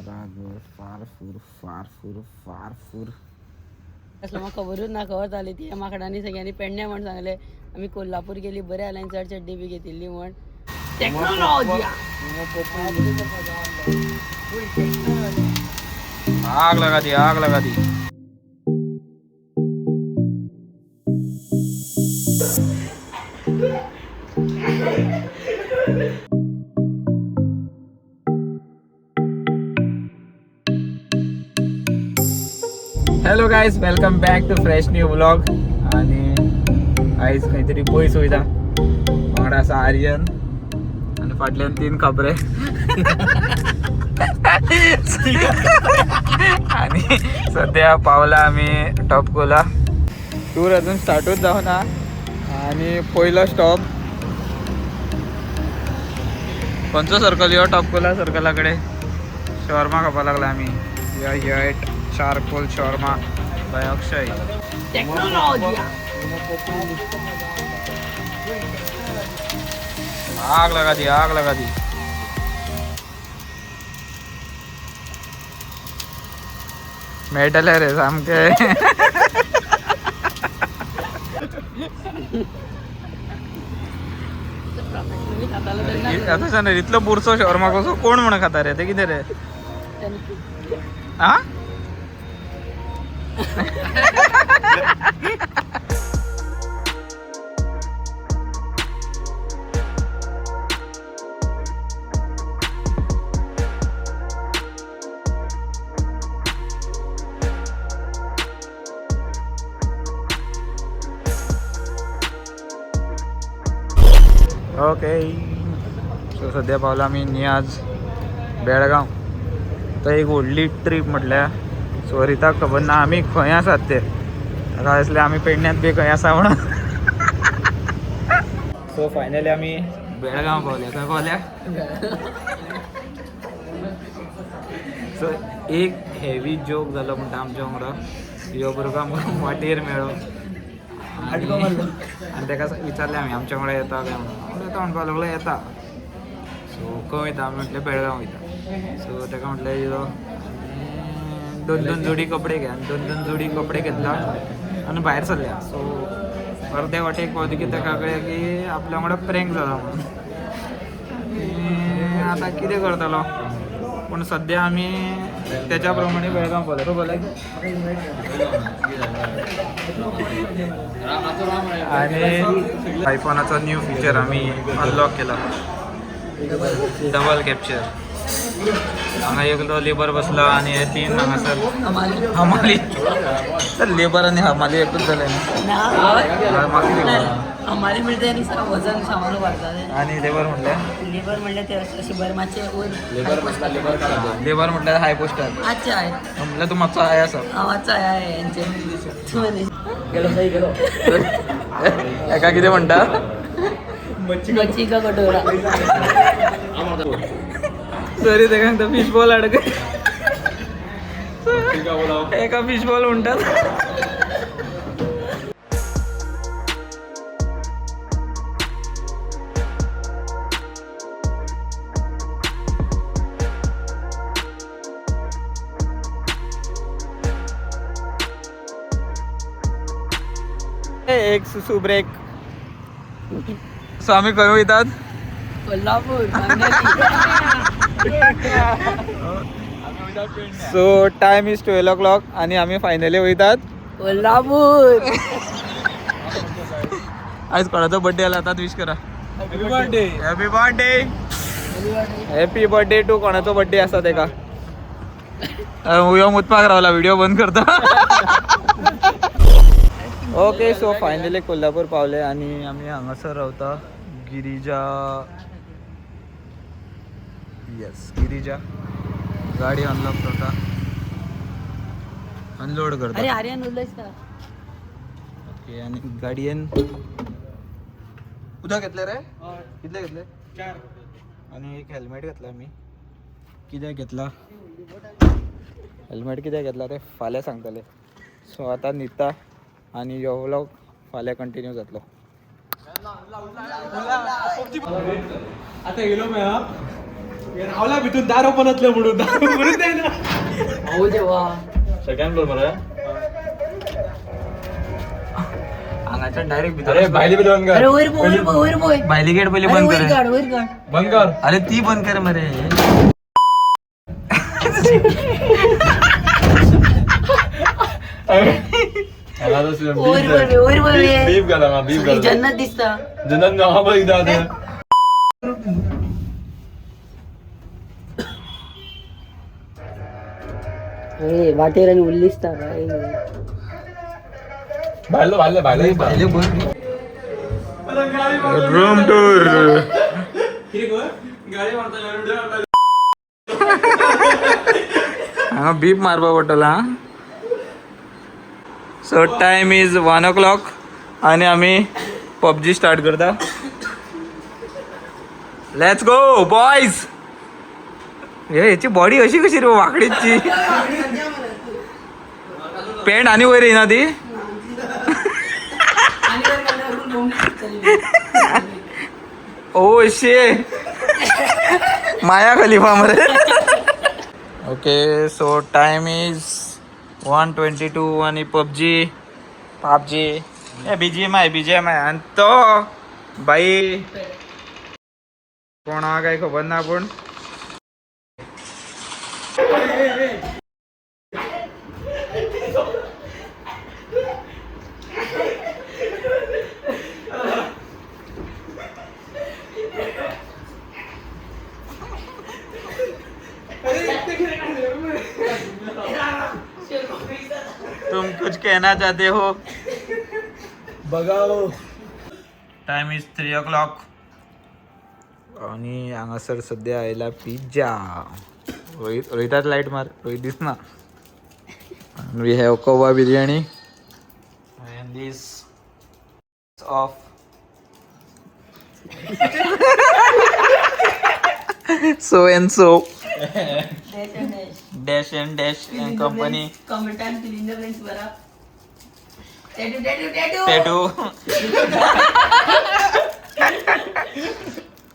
राजवर फारफूर फारफूर फारफूर असलं मग खबरूच ना खबर झाली ती माकडांनी सगळ्यांनी पेडण्या म्हण सांगले आम्ही कोल्हापूर गेली बरे आल्यान चड चड्डी बी घेतिल्ली म्हण टेक्नॉलॉजी आग लगा दी आग लगा दी hello guys welcome back to fresh new vlog. आणि आईज काहीतरी पयस वयता वांगडा आसा आर्यन आणि फाटल्यान 3 खबरे आणि सध्या पावला आम्ही टॉपकोला. टूर अजून स्टार्टच जावना आणि पहिलो स्टॉप खंयचो सर्कल यो टॉपकोला सर्कलाकडे शॉर्मा खावपाक लागला आम्ही. येट चारकोल शॉर्मा बाय अक्षय. टेक्नॉलॉजी आग लगा दी आग लगा दी. मेळटले रे सामके. आता इतलो बुरसो शॉर्मा कसो कोण म्हण खाता रे ते कितें रे हा. ओके सो सध्या पावला आम्ही नियाज बेळगांव. तर एक व्हडली ट्रीप म्हटल्या सो रिताक खबर ना आम्ही खंय आसात ते ताका दिसलें आमी पेडण्यांत बी खंय आसा म्हणून. सो फायनली आमी बेळगांव पावले. खंय पावल्या सो एक हेवी जोक जालो म्हणटा आमच्या वांगडा. यो भुरगो आमकां वाटेर मेळ्ळो आनी ताका विचारलें आमी आमच्या वांगडा येता काय म्हणून. येता म्हणपाक लागलो येता. सो खंय वयता आमी म्हटलें बेळगांव वयता. सो ताका म्हटलें यो 2 जोडी कपडे घे. आनी 2 जोडी कपडे घेतला आनी भायर सरल्या. सो अर्दे वाटेक पावतकीर ताका कळ्ळें की आपल्या वांगडा प्रँक जाला म्हणून. आतां कितें करतलो पूण सद्या आमी तेच्या प्रमाणे बेळगांव पावले. खबर आनी आयफोनाचो न्यू फीचर आमी अनलॉक केला डबल कॅप्चर. हांगा एकलो लेबर बसला आनी हे 3 हांगासर हमाली. तर लेबर आनी हमाली एकूच जाले हमारे मिळते आणि वजन सामान वाढतात आणि लेबर म्हटले लेबर म्हणले ते अशी बर्माचे लेबर म्हटल्यार हाय पोस्टर. अच्छा आहे म्हटल्यार तूं मातसो हाय आसा. आवाजचा आहे यांचे एका कितें म्हणटा मच्छी का कटोरा. सॉरी ताका फिश बॉल हाडक एका फिश बॉल म्हणटात. एक सुसू ब्रेक. सो आम्ही खंय वयतात Kolhapur. So time is 12 o'clock आणि आम्ही फायनली वयतात कोल्हापूर. आयज कोणाचो बर्थडे आला आता विश करा. Happy birthday happy birthday happy birthday to कोणाचो बर्थडे आसा तेका. उयो मुतपाक रावला व्हिडिओ बंद करता. ओके सो फायनली कोल्हापूर पावले आणि आम्ही हांगासर रावता गिरिजा. येस गिरिजा. गाडी अनलॉक करता अनलोड करता. अरे आर्यन उरलंयस का. ओके आणि गाडयेन उदक घेतले रे. कितले घेतले 4. आणि एक हेल्मेट घेतला मी. कित्याक घेतला हेल्मेट कित्याक घेतला रे फाल्यां सांगतले. सो आता न्हिदता आणि यो व्लॉग फाल्यां कंटिन्यू जातलो. आता येलो रावला भितून दार ओपनातलं म्हणून म्हणून नाही ना हो देवा सेकंड फ्लोर मला अंगाच्या डायरेक्ट अरे बायली बी बंद अरे कर वर बोय बायली गेट पहिले अरे बंद वर कर काढ वर काढ बंद कर अरे ती बंद कर मरे वर बोय बीप घाला मा बीप घाला जन्नत दिसता जन्नत नाव बघ एकदा आता. अरे वाटेर आणि उल्लिसता काय बाहेरलं रूम टूर हा बीप मारपा पडटला हा. सो टाइम इज 1 o'clock आणि आम्ही पबजी स्टार्ट करता. Let's go boys. याची बॉडी अशी कशी रे वाकडीची पॅन्ट आणि वयर येईना ती ओ शे माया खलिफा मध्ये. ओके सो टाइम इज 1:22 आणि पबजी BGMI आणि तो बाई कोणा काही खबर ना पण तुम कुछ कहना चाहते हो बघाओ टाइम इज 3 o'clock आणि हांगासर सध्या आयला पिझ्झा. रोहितात लाईट मार रोहित दिसना. वी हॅव कवा biryani and this of so and so dash and company कमेंटान सिलिंडर फ्रेंड्स बरा टॅटू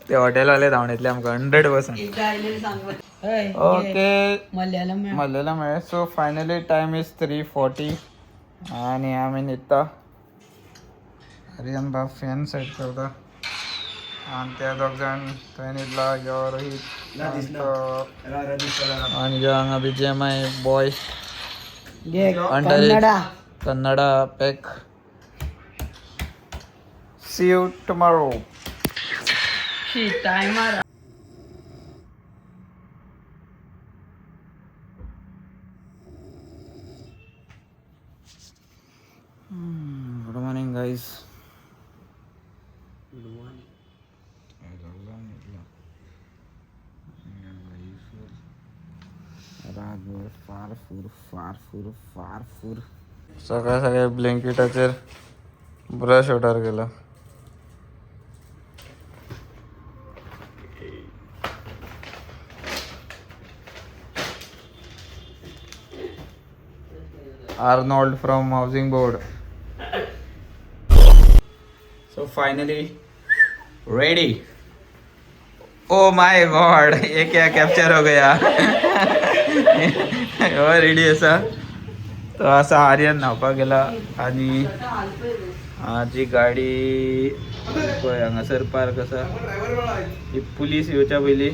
ते हॉटेलवाले धावणीतले आमकां 100%. एकदा आयले सांग ओके मल्याळम मेळ. सो फायनली टाइम इज 3:40 आणि आम्ही निघता. आर्यन बाप फॅन सेट करता आणि त्या दोग जाण थंय न्हिदला. यो रोहित आणि जो हांगा BGMI boy Kannada pack. See you tomorrow. टायमार गुड मॉर्निंग गाईज. सगळ्या ब्लँकेटाचेर ब्रश ऑर्डर केला. Arnold from Housing Board. So finally ready. Oh my God! ये क्या कैप्चर हो गया? रेडी असा तो असा आर्यन न्हावपाक गेला आणि हाची गाडी पळय हांगासर पार्क आसा. ही पुलीस येवच्या पयलीं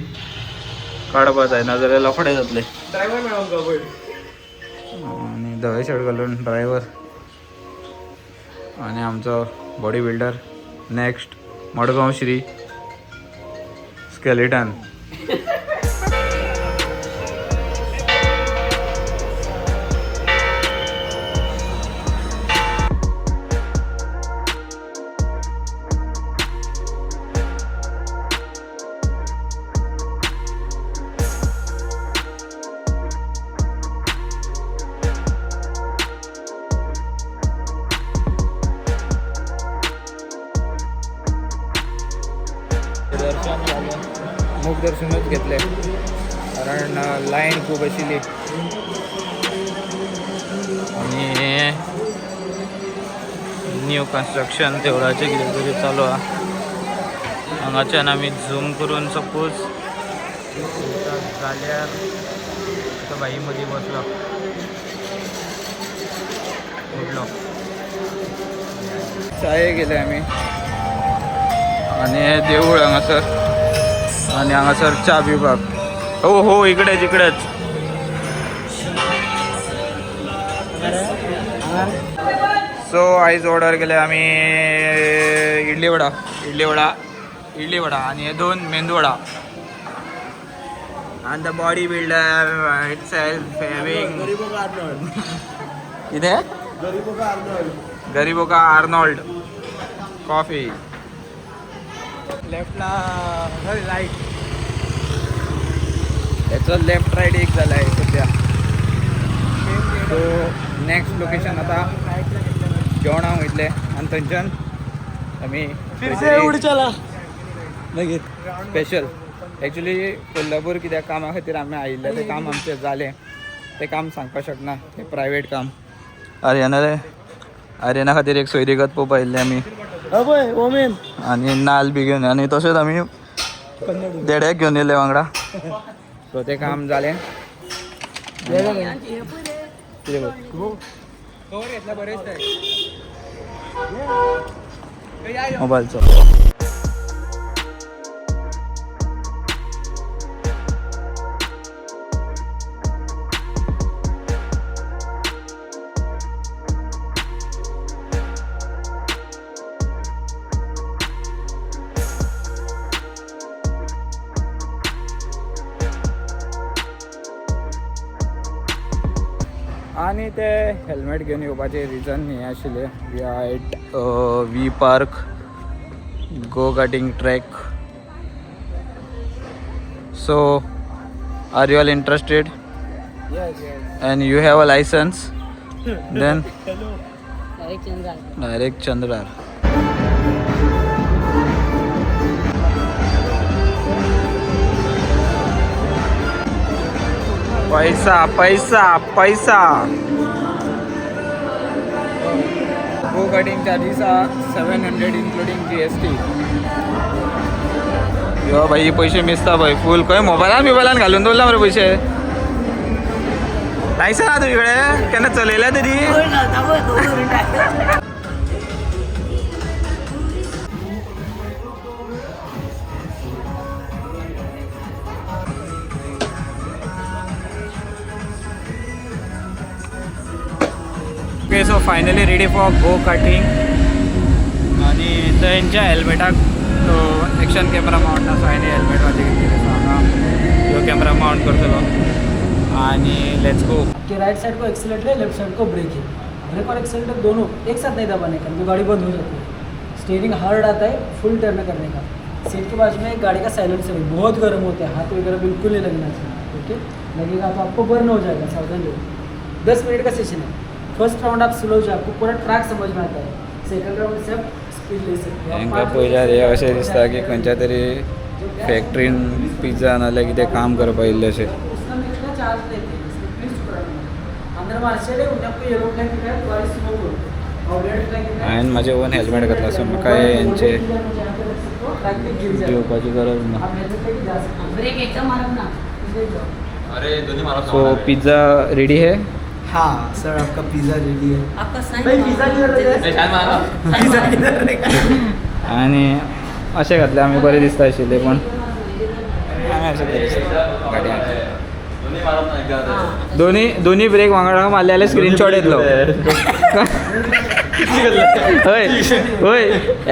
काडपा जाय नाजाल्यार लफडे जातले. ड्रायव्हर मेळोंक गाव पळय. आणि धवे शर्ट घालून ड्रायव्हर आणि आमचो body builder next Madgaon Shri skeleton. मुख दर्शनच घेतले कारण लाईन खूप आशिल्ली आणि न्यू कन्स्ट्रक्शन देवळाचें कितें तरी चालू आहा. हांगाच्यान आमी झूम करून सपोज जाल्यार तो बाई मदीं बसलो उठलो चाये गेले आमी आणि देवूळ हांगासर आणि हांगासर च्या पिवपाक हो इकडेच सो आयज ऑर्डर केले आमी इडली वडा आणि हे 2 मेंदू vada and the bodybuilder itself having किती गरीबो का आर्नोल्ड कॉफी लेफ्टला राईट याचं लेफ्ट राईट एक झालं आहे सध्या सो नेक्स्ट लोकेशन आता जेवणा वयतले आनी थंयच्यान आमी स्पेशल एक्चुली कोल्हापूर कित्याक कामा खातीर आमी आयिल्ले ते काम आमचें जालें ते काम सांगपाक शकना ते प्रायवेट काम आर्यना खातीर एक सोयरीगत पळोवपाक आयिल्ले आमी आनी नाल्ल बी घेवन आनी तशेंच आमी देड्याक घेवन येयले वांगडा सो तें काम जालें मोबायलचो आणि ते हेल्मेट घेवन येवपाचें रिजन हें आशिल्लें we are at V park go karting track so are you all interested and you have a licence then direct चंद्रार पैसा go karting charges are 700 including GST यो भाई पैसे मिसता भाई फुल खंय मोबायलान घालून दवरला मरे पैसे लायसन ना तुझे कडेन केन्ना चलयल्या तरी okay so finally ready for go karting आणि त्यांच्या हेल्मेटाक तो एक्शन कॅमेरा माउंट आसा हांवें हेल्मेट वाजे घेतलेले सो हांगा ह्यो कॅमेरा माउंट करतलो आणि लेट्स गो कि राइट साइड को एक्सीलेटर है लेफ्ट साइड को ब्रेक है ब्रेक और एक्सीलेटर दोनों एक साथ नहीं दबाने का तो गाड़ी बंद हो जाती है स्टीयरिंग हार्ड आता है फुल टर्न करने का सीट के बाजू में गाड़ी का साइलेंसर है बहुत गर्म होता है हाथ वगैरह बिल्कुल नहीं लगना चाहिए ओके लगेगा तो आपको बर्न हो जाएगा सावधान रहिए 10 मिनट का सेशन है फर्स्ट राउंड आप स्लो जाओ आपको पूरा ट्रैक समझ में आता है सेकंड राउंड से आप स्पीड ले सकते हो हांकां पयल्यार हे अशें दिसता की खंयच्या तरी फॅक्ट्रीन पिझ्झा नाल्यार कितें काम करपाक येयल्लें अशें उसका मैं कितना चार्ज लेते हैं इसलिए प्लीज थोड़ा अंदर मार्शल है उन्हें आपको येलो फ्लैग दिखा है गाड़ी स्लो करो और रेड फ्लैग दिखा है हांवें म्हाजें ओन हेल्मेट घातला सो म्हाका हेंचे ट्रैक पे गिर जाए घेवपाची गरज ना आप हेल्मेट लेके जा सकते ब्रेक एकदम मारब ना हो अरे दोन्ही मारा सो पिझ्झा रेडी है हाँ सर आपका पिज़्ज़ा रेडी है आपका भाई पिज़्ज़ा किधर पिज़्ज़ा किधर आणि अशें घातलें आमी बरें दिसता आशिल्लें पण हांवें अशें करूं गाडयांक दोन्ही ब्रेक वांगडा मारले जाल्यार स्क्रीनशॉट येतलो हय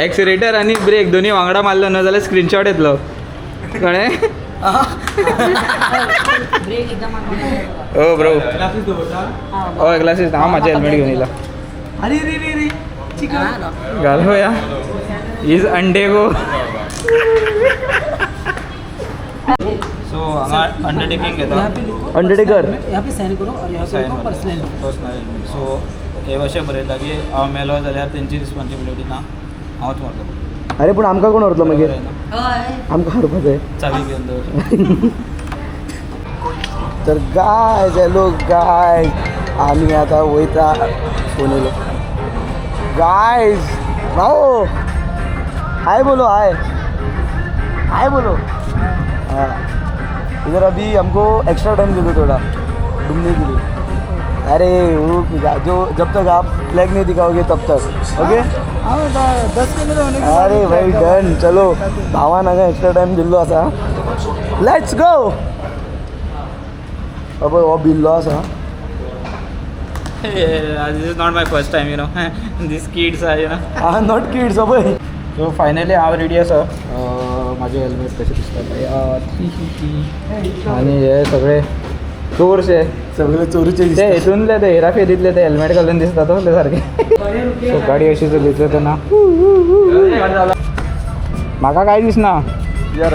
एक्सिलेटर आणि ब्रेक दोन्ही वांगडा मारलो ना जाल्यार स्क्रीनशॉट येतलो कळ्ळें ब्रेक एकदम मारब ओ ब्रो हय ग्लासीस हांव म्हाजें हेल्मेट घेवन येयला अरे रे रे रे ना घालो या इज अंडेगो सो हांगा अंडरटेकिंग घेता यहाँ पे लिखो अंडरटेकर यहाँ पे साइन करो और यहाँ पे लिखो पर्सनल पर्सनल सो हे अशें बरयता की हांव मेलो जाल्यार तेंची रिस्पॉन्सिबिलिटी ना हांवच व्हरतलो अरे पण आमकां कोण व्हरतलो मागीर हय आमकां हाडपा जाय चावी घेवन दवर तर गाय हॅलो गाय आमी आतां वयता फोन येयलो गायज भाऊ हाय बोलो हाय हाय बोलो हां इधर अभी हमको एक्स्ट्रा टाइम दे दो थोड़ा घूमने के लिए। अरे वो जो जब तक आप फ्लैग नहीं दिखाओगे तब तक ओके। 10 किलो होने अरे भाई डन चलो भावान हांगा एक्स्ट्रा टाइम दिल्लो आसा लेट्स गो। अब हो बिल्लो आसा this is not my first time you know this kids are you know हा नॉट किड्स अबय। सो फायनली हांव रेडी आसा माझे हेल्मेट कशें दिसता आणि हे सगळे चोरशे सगळे चोरीचे ते हेतूनले ते हेरा फेरीतले ते हेल्मेट घालून दिसतात तसले सारखे सो गाडी अशी चलयतले तेन्ना म्हाका काय दिसना यार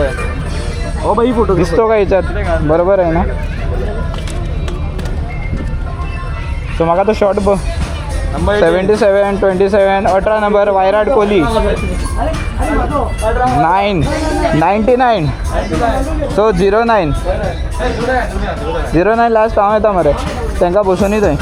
हो भाई फोटो दिसतो का याच्यात बरोबर आहे ना सो म्हाका तो short 77 27 18 number Virat Kohli 99 so 09 last हांव येता मरे तांकां बसूनी थंय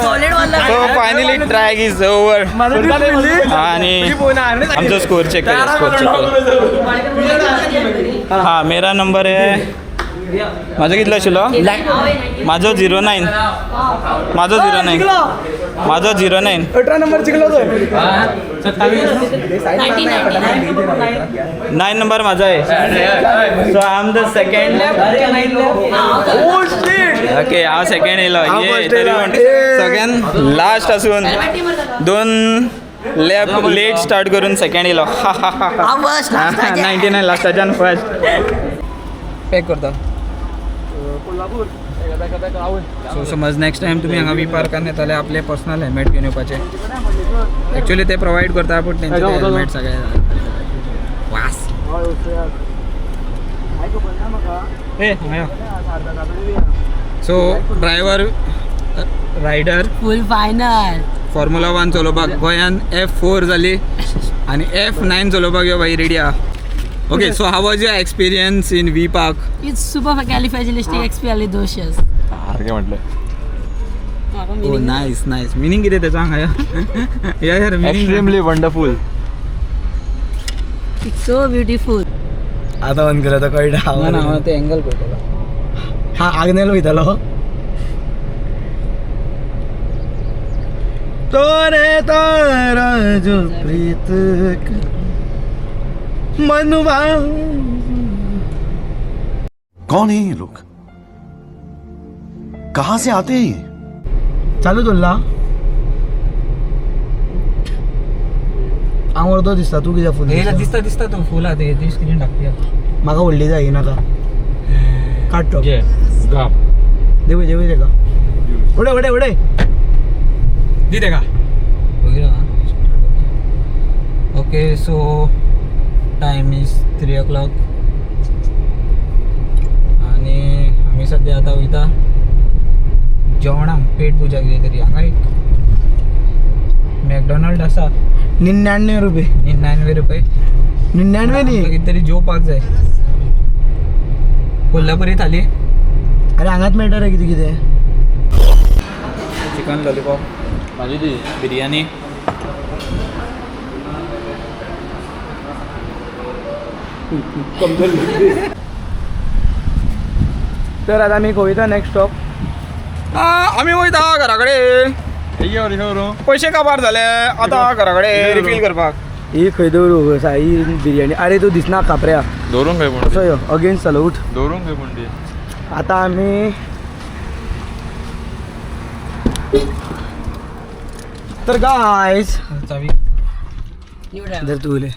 सॉलिड वाला so finally track is over आणि आमचा स्कोर चेक हां मेरा नंबर आहे माझं कितलं आशिल्लो माझो 09 माझो 09 18 नंबर जिंकलो तो 9 नंबर माझा आहे so I am the second okay हांव सेकंड येयलो तरी सगळ्यान लास्ट असून 2 लेट स्टार्ट करून सेकंड येयलो 99 लास्टाच्यान फर्स्ट पॅक करता सो समज नेक्स्ट टायम तुमी हांगा वी पार्कान येता जाल्यार आपले पर्सनल हेल्मेट घेवन येवपाचे एक्चुअली ते प्रोवायड करता पूण तेंचे हेल्मेट सगळे वास so driver rider full final formula 1 चलोवपाक गोंयान F4 जाली आनी F9 चलोवपाक यो भाई रेडी आहा okay so how was your experience in V park it's supercalifragilistic experience सारकें म्हटलें ओ नाईस नाईस मिनिंग कितें तें सांग यार meaning extremely wonderful it's so beautiful आता बंद केलं तर कळटा ना ते एंगल पळयतलो हा आग्नेल वयतालो तोरे तारा जो प्रीत मनवा कौन है ये लोग कहां से आते हैं ये चालू तुला आवडतो दिसता तू कित्याक फुल दिसता तो फुल आहा ती स्क्रीन टाकते म्हाका व्हडली जाय नाका काडटो गाप देवी देवी तेका उडे उडे उडे दी तेका okay so time is 3 o'clock आणि आम्ही सध्या आता वयता जेवणाक पेट पुजा कितें तरी हांगा एक मॅकडॉनल्ड आसा 99 रुपये 99 रुपये 99 न्ही कितें तरी जेवपाक जाय कोल्हापुरी थाली अरे हांगाच मेळटा रे कितें कितें चिकन लॉलीपॉप माझी ती बिर्याणी तर आता मी गोविता नेक्स्ट स्टॉप आम्ही वयता घराकडे पैसे काबार झाले आता घराकडे रिफिल करपाक ही खंय दवरू साई बिर्याणी अरे तू दिसना कापऱ्या दौरून काय पण असो यो अगेन्स्ट चलो उठ दौरून काय पण ते आता आम्ही तर गाईस चावी निवडा जर तू उले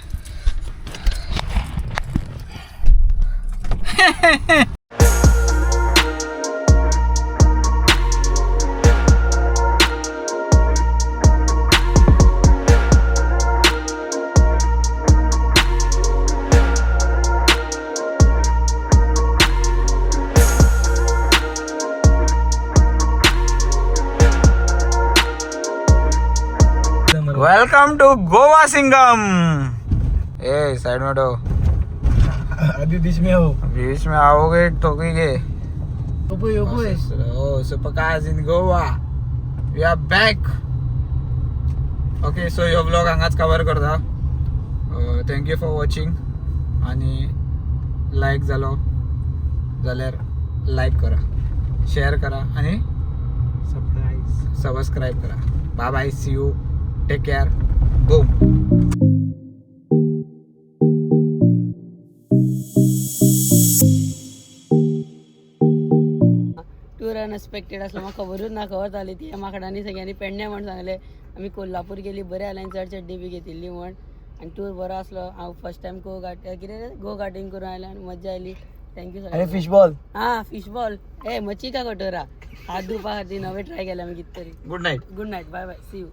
वेलकम टू गोवा सिंगम ए साइड में हटो अभी बीच में हो बीच में आओगे ठोकेंगे ओपे ओपे Oh, Supercars in Goa. We are back. Okay, so यो vlog हांगाच कवर करता. Thank you for watching. आणि लाईक झालो जाल्यार लाईक करा, शेअर करा आणि सबस्क्राईब करा. Bye bye, see you, take care, boom. Tour unexpected असलं म्हाका खबरूच ना खबर जाली ती माकडांनी सगळ्यांनी पेडण्या म्हण सांगले आमी कोल्हापूर गेली बरें आयल्यान चड चड्डी बी घेतिल्ली म्हण आनी टूर बरो असलो हांव फर्स्ट टायम कितें गो गार्डन करून आयलें आनी मजा आयली थँक्यू अरे सगळ्यांक फिश बॉल हां फिश बॉल ए मच्छी का कटोरा हात धुवपा खातीर नवें ट्राय केलें आमी कितें तरी good night. Good night bye bye see you